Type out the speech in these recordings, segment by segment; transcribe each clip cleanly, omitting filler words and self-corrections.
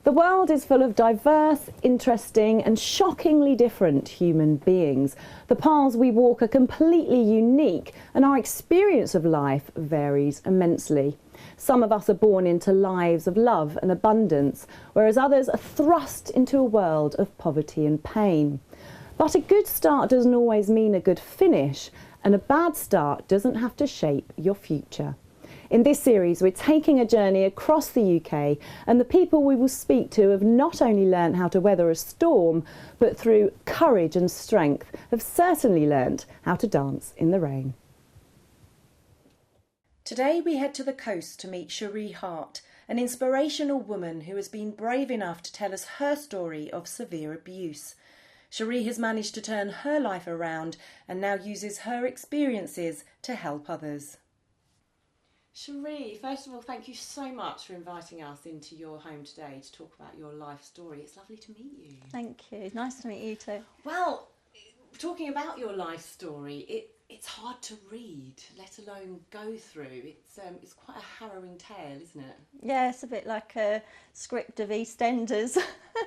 The world is full of diverse, interesting and shockingly different human beings. The paths we walk are completely unique and our experience of life varies immensely. Some of us are born into lives of love and abundance, whereas others are thrust into a world of poverty and pain. But a good start doesn't always mean a good finish, and a bad start doesn't have to shape your future. In this series, we're taking a journey across the UK, and the people we will speak to have not only learned how to weather a storm, but through courage and strength have certainly learnt how to dance in the rain. Today we head to the coast to meet Cherie Hart, an inspirational woman who has been brave enough to tell us her story of severe abuse. Cherie has managed to turn her life around and now uses her experiences to help others. Cherie, first of all, thank you so much for inviting us into your home today to talk about your life story. It's lovely to meet you. Thank you. Nice to meet you too. Well, talking about your life story, it's hard to read, let alone go through. It's quite a harrowing tale, isn't it? Yeah, it's a bit like a script of EastEnders.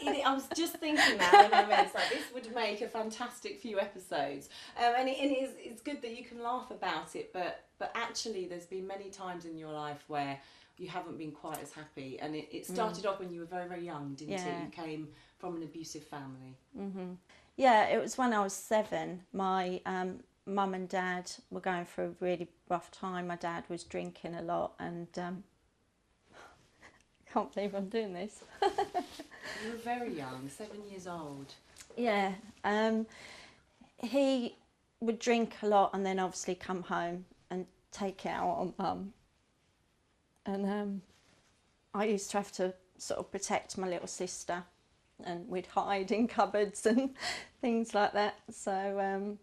I was just thinking that when I read, it's like this would make a fantastic few episodes, and it's good that you can laugh about it, but actually there's been many times in your life where you haven't been quite as happy, and it started off when you were very, very young, didn't it? You came from an abusive family. Mm-hmm. Yeah, it was when I was 7. My mum and dad were going through a really rough time. My dad was drinking a lot, and I can't believe I'm doing this. You were very young, 7 years old. Yeah, he would drink a lot and then obviously come home and take it out on mum. And I used to have to sort of protect my little sister, and we'd hide in cupboards and things like that. So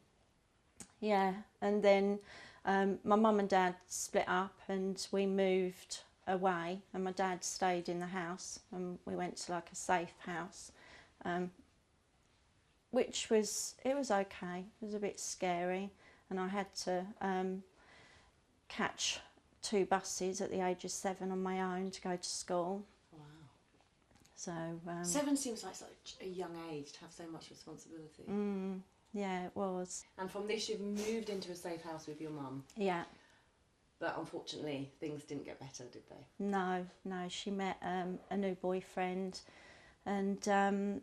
yeah, and then my mum and dad split up and we moved away, and my dad stayed in the house, and we went to like a safe house, which was okay. It was a bit scary, and I had to catch 2 buses at the age of 7 on my own to go to school. Wow. So 7 seems like such a young age to have so much responsibility. Yeah, it was. And from this you've moved into a safe house with your mum. Yeah. But unfortunately things didn't get better, did they? No, she met a new boyfriend, and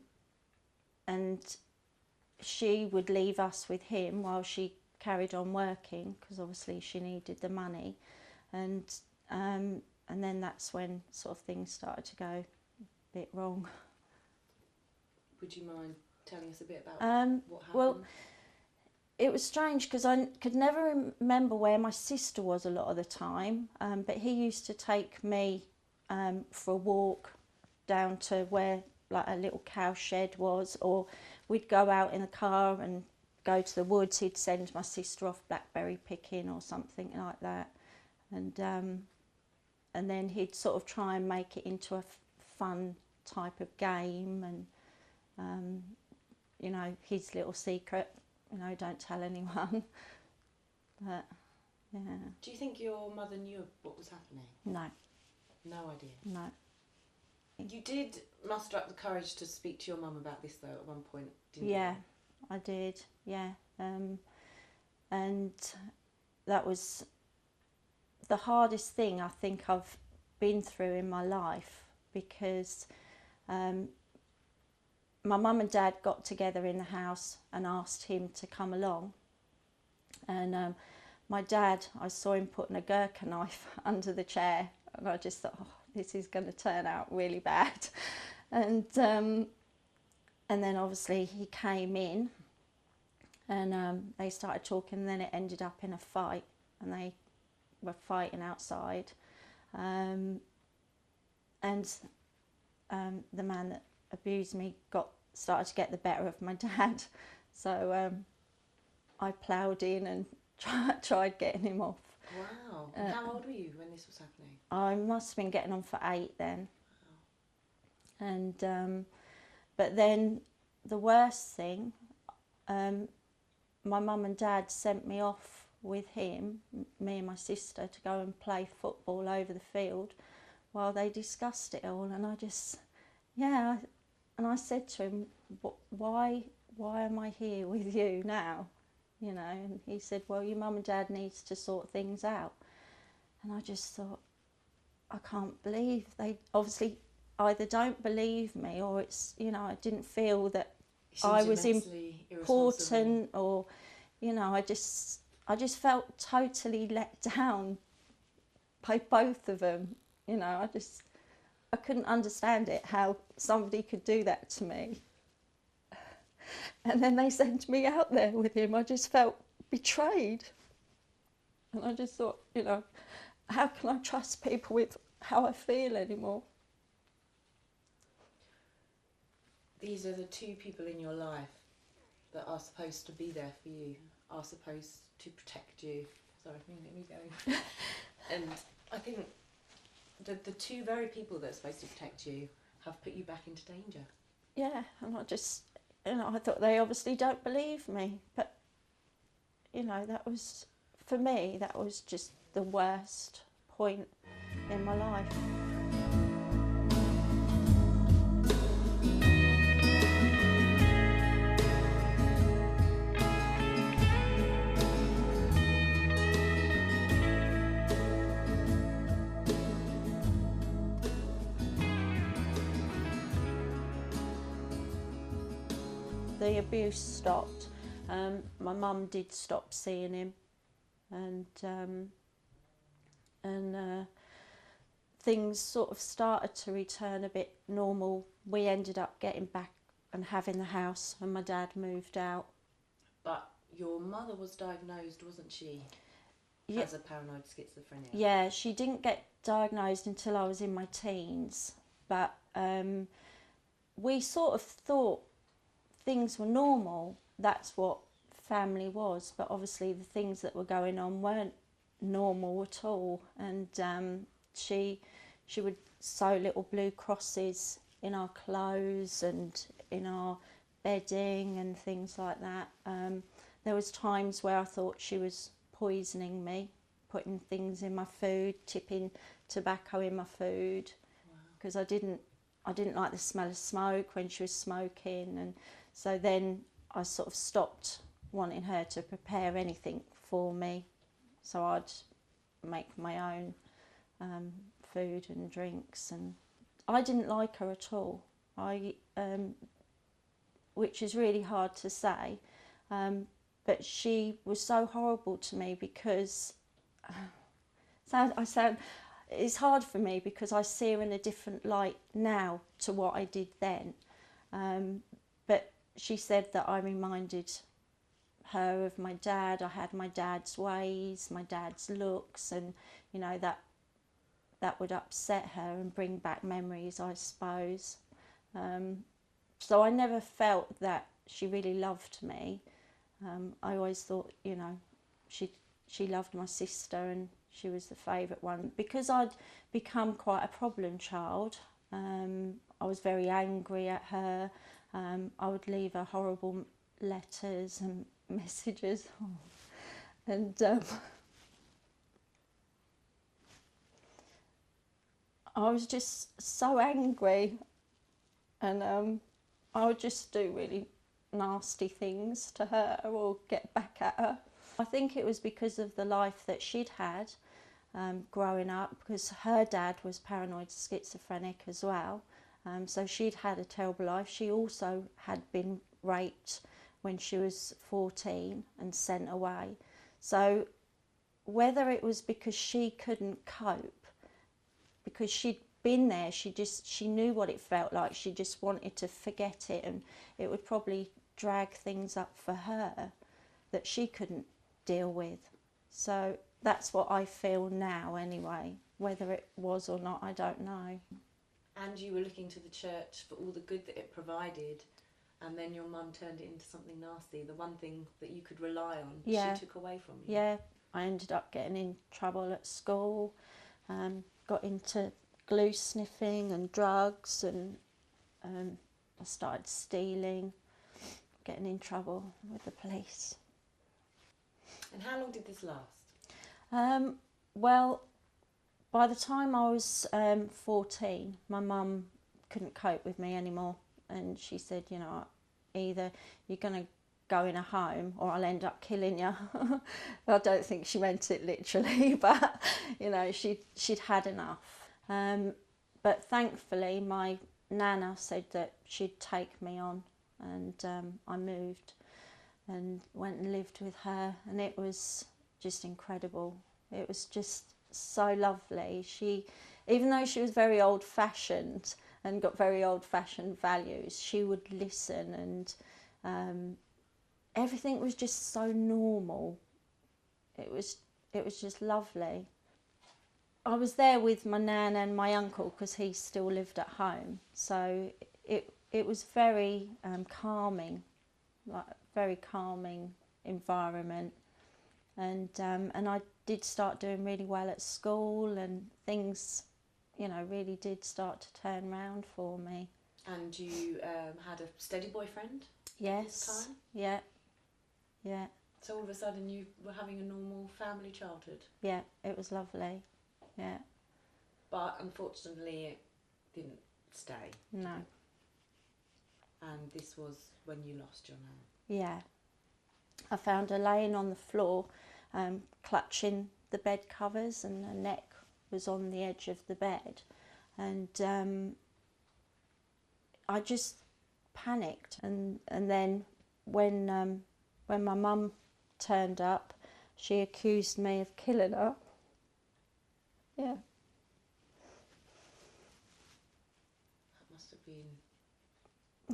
she would leave us with him while she carried on working, because obviously she needed the money, and then that's when sort of things started to go a bit wrong. Would you mind telling us a bit about what happened? Well, it was strange because I could never remember where my sister was a lot of the time, but he used to take me for a walk down to where like a little cow shed was, or we'd go out in the car and go to the woods. He'd send my sister off blackberry picking or something like that, and then he'd sort of try and make it into a fun type of game, and you know, his little secret, you know, don't tell anyone. But yeah. Do you think your mother knew what was happening? No. No idea? No. You did muster up the courage to speak to your mum about this though at one point, didn't you? Yeah, I did, yeah. And that was the hardest thing I think I've been through in my life, because my mum and dad got together in the house and asked him to come along. And my dad, I saw him putting a Gurkha knife under the chair, and I just thought, oh, this is going to turn out really bad. And then obviously he came in, and they started talking, and then it ended up in a fight, and they were fighting outside. And the man that abused me started to get the better of my dad, so I ploughed in and tried getting him off. Wow. And how old were you when this was happening? I must have been getting on for 8 then. Wow. And but then the worst thing, my mum and dad sent me off with him, me and my sister, to go and play football over the field while they discussed it all, and I just yeah, and I said to him, why am I here with you now? You know, and he said, well, your mum and dad needs to sort things out. And I just thought, I can't believe they obviously either don't believe me, or it's, you know, I didn't feel that I was important, or, you know, I just felt totally let down by both of them. You know, I couldn't understand it, how somebody could do that to me. And then they sent me out there with him. I just felt betrayed. And I just thought, you know, how can I trust people with how I feel anymore? These are the two people in your life that are supposed to be there for you, are supposed to protect you. Sorry, let me go. And I think the two very people that are supposed to protect you have put you back into danger. Yeah, and I just, you know, I thought they obviously don't believe me. But, you know, that was, for me, that was just the worst point in my life. The abuse stopped. My mum did stop seeing him, and things sort of started to return a bit normal. We ended up getting back and having the house when my dad moved out. But your mother was diagnosed, wasn't she, as a paranoid schizophrenia? Yeah, she didn't get diagnosed until I was in my teens, but we sort of thought things were normal. That's what family was, but obviously the things that were going on weren't normal at all. And she would sew little blue crosses in our clothes and in our bedding and things like that. There was times where I thought she was poisoning me, putting things in my food, tipping tobacco in my food, because I didn't like the smell of smoke when she was smoking. And so then I sort of stopped wanting her to prepare anything for me, so I'd make my own food and drinks. And I didn't like her at all. Which is really hard to say, but she was so horrible to me because it's hard for me because I see her in a different light now to what I did then. But she said that I reminded her of my dad. I had my dad's ways, my dad's looks, and you know that would upset her and bring back memories, I suppose. So I never felt that she really loved me. I always thought, you know, she loved my sister and she was the favourite one. Because I'd become quite a problem child, I was very angry at her. I would leave her horrible letters and messages. And I was just so angry, and I would just do really nasty things to her or get back at her. I think it was because of the life that she'd had growing up, because her dad was paranoid schizophrenic as well. So she'd had a terrible life. She also had been raped when she was 14 and sent away. So whether it was because she couldn't cope, because she'd been there, she knew what it felt like, she just wanted to forget it, and it would probably drag things up for her that she couldn't deal with. So that's what I feel now anyway. Whether it was or not, I don't know. And you were looking to the church for all the good that it provided, and then your mum turned it into something nasty. The one thing that you could rely on, Yeah. she took away from you. Yeah, I ended up getting in trouble at school, got into glue sniffing and drugs, and I started stealing, getting in trouble with the police. And how long did this last? Well, by the time I was 14, my mum couldn't cope with me anymore. And she said, you know, either you're going to go in a home or I'll end up killing you. I don't think she meant it literally, but, you know, she'd had enough. But thankfully, my nana said that she'd take me on, and I moved and went and lived with her, and it was just incredible. It was just so lovely. She, even though she was very old-fashioned and got very old-fashioned values, she would listen, and everything was just so normal. It was just lovely. I was there with my nan and my uncle because he still lived at home, so it was very calming, like very calming environment, and I did start doing really well at school, and things, you know, really did start to turn round for me. And you had a steady boyfriend? Yes. At this time? Yeah. So all of a sudden you were having a normal family childhood? Yeah, it was lovely. Yeah. But unfortunately it didn't stay. No. And this was when you lost your nan? Yeah. I found her laying on the floor, clutching the bed covers, and her neck was on the edge of the bed. And I just panicked. And then when my mum turned up, she accused me of killing her. Yeah. That must have been...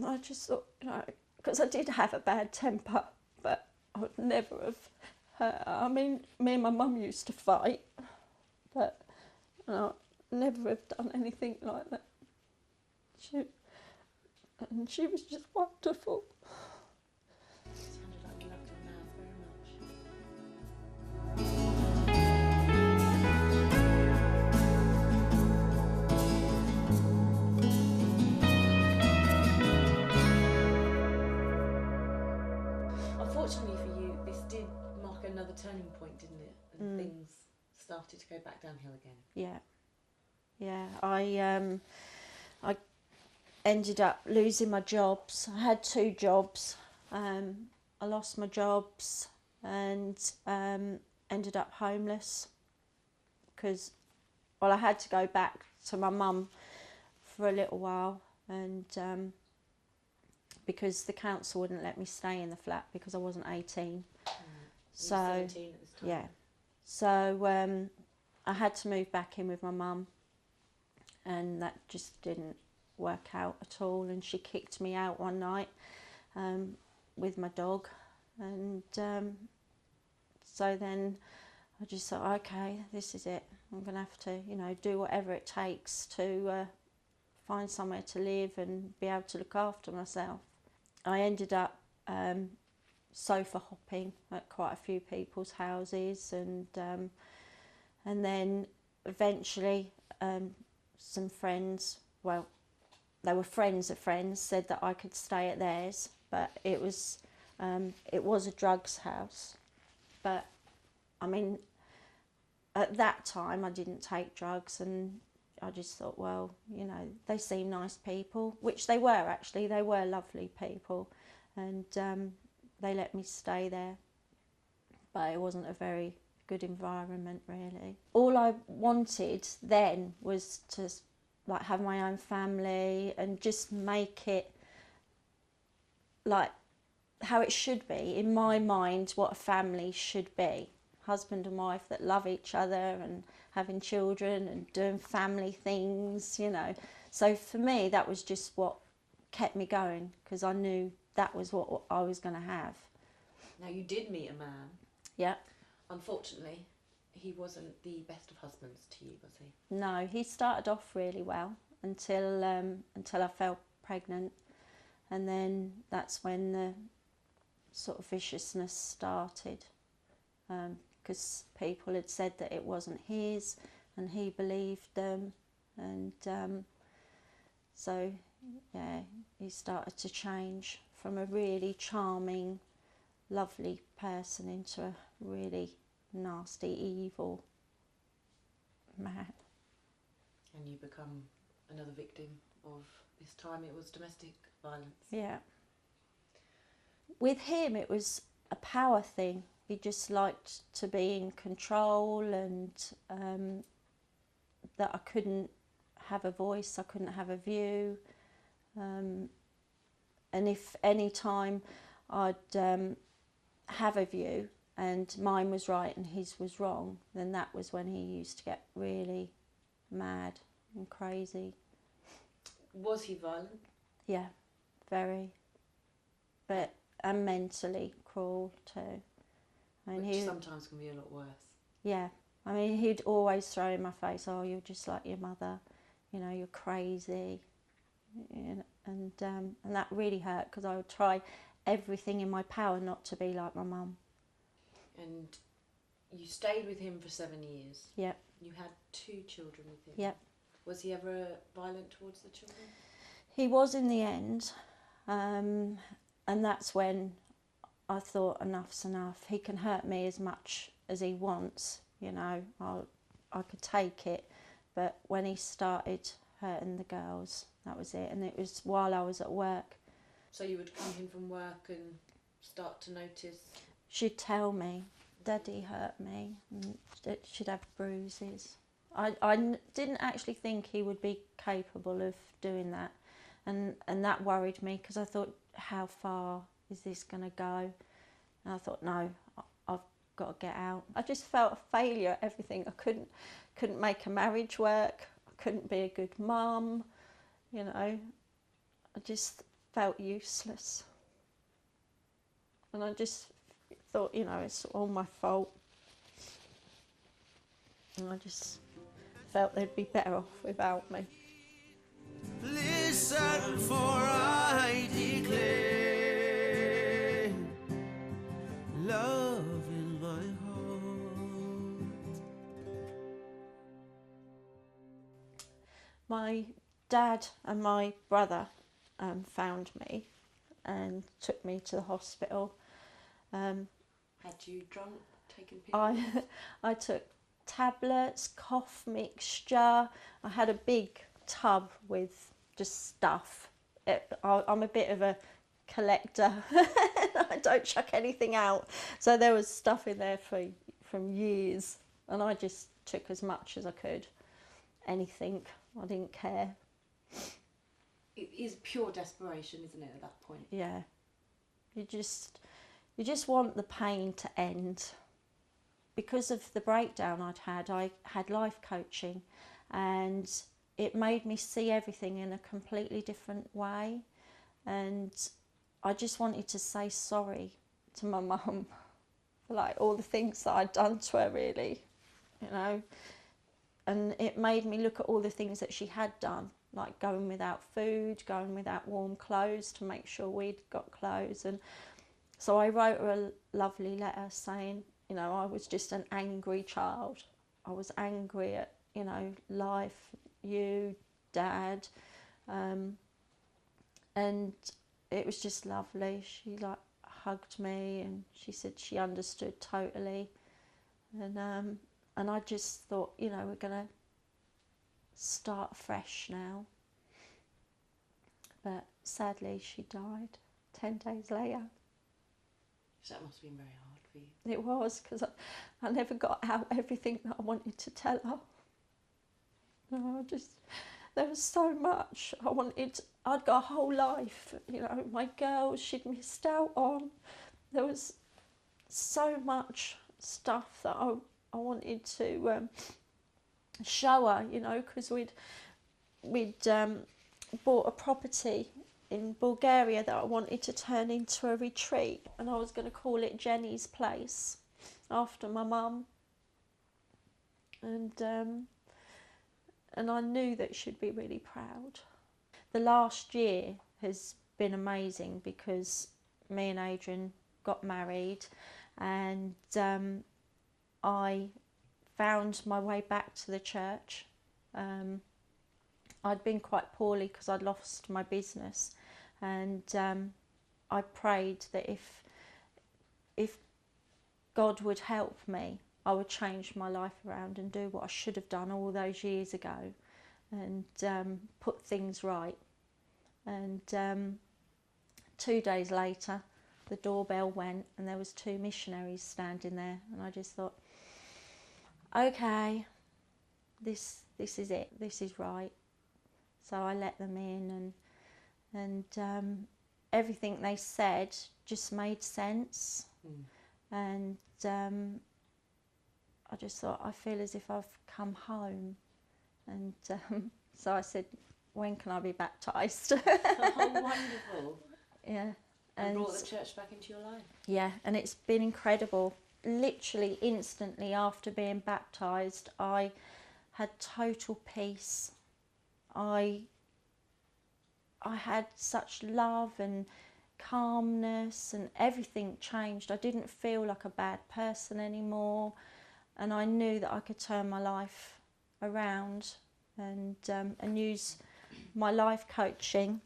I just thought, you know, because I did have a bad temper, but I would never have hurt her. I mean, me and my mum used to fight, but you know, never have done anything like that. She was just wonderful. It sounded like you loved her now very much. Unfortunately for you, this did mark another turning point, didn't it? And things started to go back downhill again. Yeah. I ended up losing my jobs. I had 2 jobs. I lost my jobs and ended up homeless because, well, I had to go back to my mum for a little while, and because the council wouldn't let me stay in the flat because I wasn't 18. So, 17 at this time. Yeah. So I had to move back in with my mum, and that just didn't work out at all, and she kicked me out one night with my dog, and so then I just thought, okay, this is it. I'm going to have to, you know, do whatever it takes to find somewhere to live and be able to look after myself. I ended up sofa hopping at quite a few people's houses, and then eventually some friends, well, they were friends of friends, said that I could stay at theirs, but it was a drugs house. But I mean, at that time I didn't take drugs, and I just thought, well, you know, they seem nice people, which they were actually. They were lovely people, and they let me stay there. But it wasn't a very good environment, really. All I wanted then was to, like, have my own family and just make it like how it should be, in my mind, what a family should be. Husband and wife that love each other and having children and doing family things, you know. So for me, that was just what kept me going, because I knew that was what I was going to have. Now, you did meet a man. Yeah. Unfortunately, he wasn't the best of husbands to you, was he? No, he started off really well until I fell pregnant, and then that's when the sort of viciousness started, because people had said that it wasn't his, and he believed them, and so yeah, he started to change from a really charming, lovely person into a really nasty, evil man. And you become another victim of this time it was domestic violence. Yeah. With him, it was a power thing. He just liked to be in control, and that I couldn't have a voice, I couldn't have a view. And if any time I'd have a view and mine was right and his was wrong, then that was when he used to get really mad and crazy. Was he violent? Yeah, very. But and mentally cruel too. I mean, Which sometimes can be a lot worse. Yeah, I mean, he'd always throw in my face, "Oh, you're just like your mother, you know, you're crazy," and that really hurt, because I would try everything in my power not to be like my mum. And you stayed with him for 7 years. Yep. You had 2 children with him. Yep. Was he ever violent towards the children? He was in the end, and that's when I thought, enough's enough. He can hurt me as much as he wants, you know, I could take it. But when he started hurting the girls, that was it. And it was while I was at work. So you would come in from work and start to notice? She'd tell me, Daddy hurt me, and she'd have bruises. I didn't actually think he would be capable of doing that. And that worried me, because I thought, how far is this going to go? And I thought, no, I've got to get out. I just felt a failure at everything. I couldn't make a marriage work. I couldn't be a good mum. You know, I just felt useless. And I just thought, you know, it's all my fault. And I just felt they'd be better off without me. Listen, for I declare love in my heart. My dad and my brother found me and took me to the hospital. Had you drunk, taken pills? I took tablets, cough mixture. I had a big tub with just stuff. I'm a bit of a collector. I don't chuck anything out. So there was stuff in there from years, and I just took as much as I could. Anything. I didn't care. It is pure desperation, isn't it, at that point? Yeah. You just want the pain to end. Because of the breakdown I had life coaching, and it made me see everything in a completely different way. And I just wanted to say sorry to my mum for like all the things that I'd done to her, really, you know. And it made me look at all the things that she had done, like going without food, going without warm clothes to make sure we'd got clothes. And so I wrote her a lovely letter saying, you know, I was just an angry child. I was angry at, you know, life, you, Dad. And it was just lovely. She like hugged me and she said she understood totally. And I just thought, you know, we're going to start fresh now. But sadly, she died 10 days later. So that must have been very hard for you. It was, because I never got out everything that I wanted to tell her. No, there was so much I wanted. I'd got a whole life, you know, my girls she'd missed out on. There was so much stuff that I wanted to show her, you know, because we'd bought a property in Bulgaria that I wanted to turn into a retreat, and I was going to call it Jenny's Place after my mum. And I knew that she'd be really proud. The last year has been amazing because me and Adrian got married, and I found my way back to the church. I'd been quite poorly because I'd lost my business, and I prayed that if God would help me, I would change my life around and do what I should have done all those years ago. and put things right. And 2 days later, the doorbell went and there was 2 missionaries standing there, and I just thought, okay, this is it, this is right. So I let them in, and everything they said just made sense. And I just thought, I feel as if I've come home. And so I said, when can I be baptised? Oh, wonderful. Yeah. And brought the church back into your life. Yeah, and it's been incredible. Literally instantly after being baptised, I had total peace. I had such love and calmness, and everything changed. I didn't feel like a bad person anymore, and I knew that I could turn my life around and use my life coaching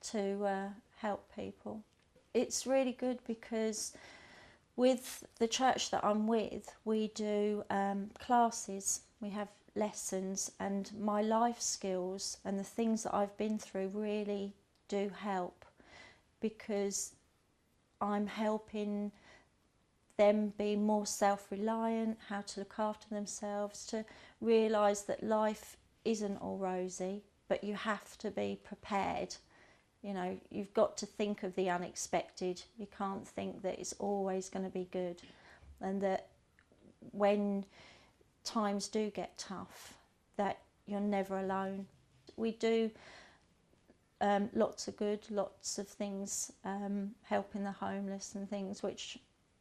to help people. It's really good because with the church that I'm with, we do classes, we have lessons, and my life skills and the things that I've been through really do help, because I'm helping them be more self-reliant, how to look after themselves, to realise that life isn't all rosy, but you have to be prepared. You know, you've got to think of the unexpected. You can't think that it's always going to be good, and that when times do get tough, that you're never alone. We do lots of good, lots of things, helping the homeless and things, which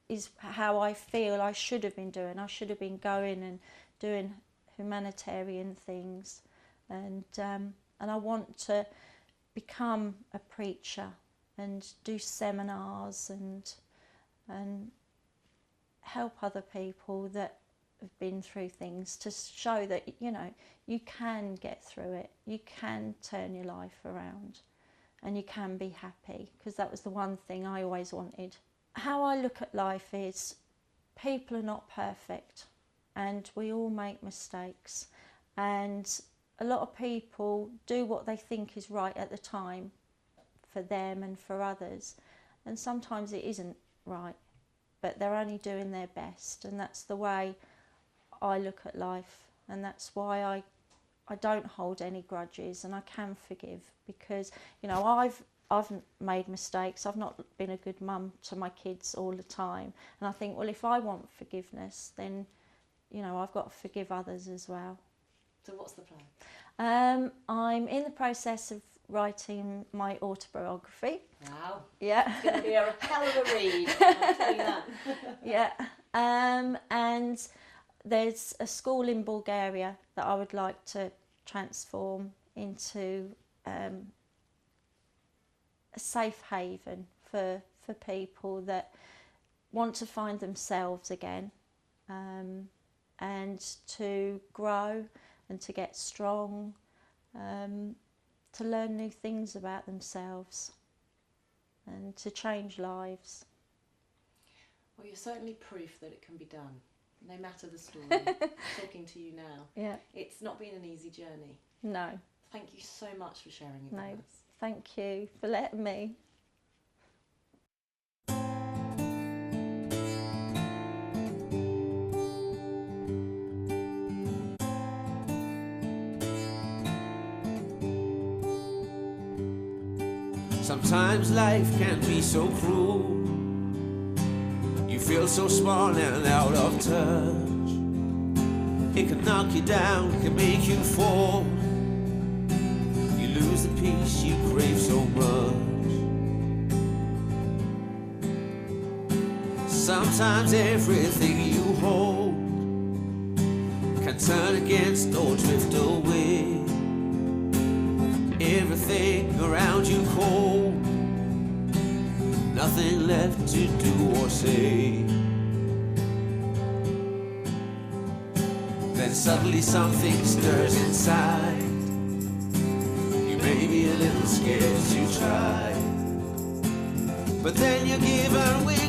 is how I feel I should have been doing. I should have been going and doing humanitarian things, and I want to become a preacher and do seminars and help other people that have been through things, to show that, you know, you can get through it, you can turn your life around, and you can be happy, because that was the one thing I always wanted. How I look at life is, people are not perfect, and we all make mistakes, and a lot of people do what they think is right at the time for them and for others, and sometimes it isn't right, but they're only doing their best, and that's the way I look at life, and that's why I don't hold any grudges, and I can forgive, because, you know, I've made mistakes. I've not been a good mum to my kids all the time, and I think, well, if I want forgiveness, then, you know, I've got to forgive others as well. So what's the plan? I'm in the process of writing my autobiography. Wow. Yeah. It's going to be a hell of a read, I'll tell you that. Yeah. And there's a school in Bulgaria that I would like to transform into a safe haven for people that want to find themselves again, and to grow and to get strong, to learn new things about themselves and to change lives. Well, you're certainly proof that it can be done, no matter the story. Talking to you now. Yeah. It's not been an easy journey. No. Thank you so much for sharing it No. with us. Thank you for letting me. Sometimes life can be so cruel. You feel so small and out of touch. It can knock you down, can make you fall. You lose the peace you crave so much. Sometimes everything you hold can turn against or drift away. Everything around you cold, nothing left to do or say. Then suddenly something stirs inside. You may be a little scared to try, but then you give her wings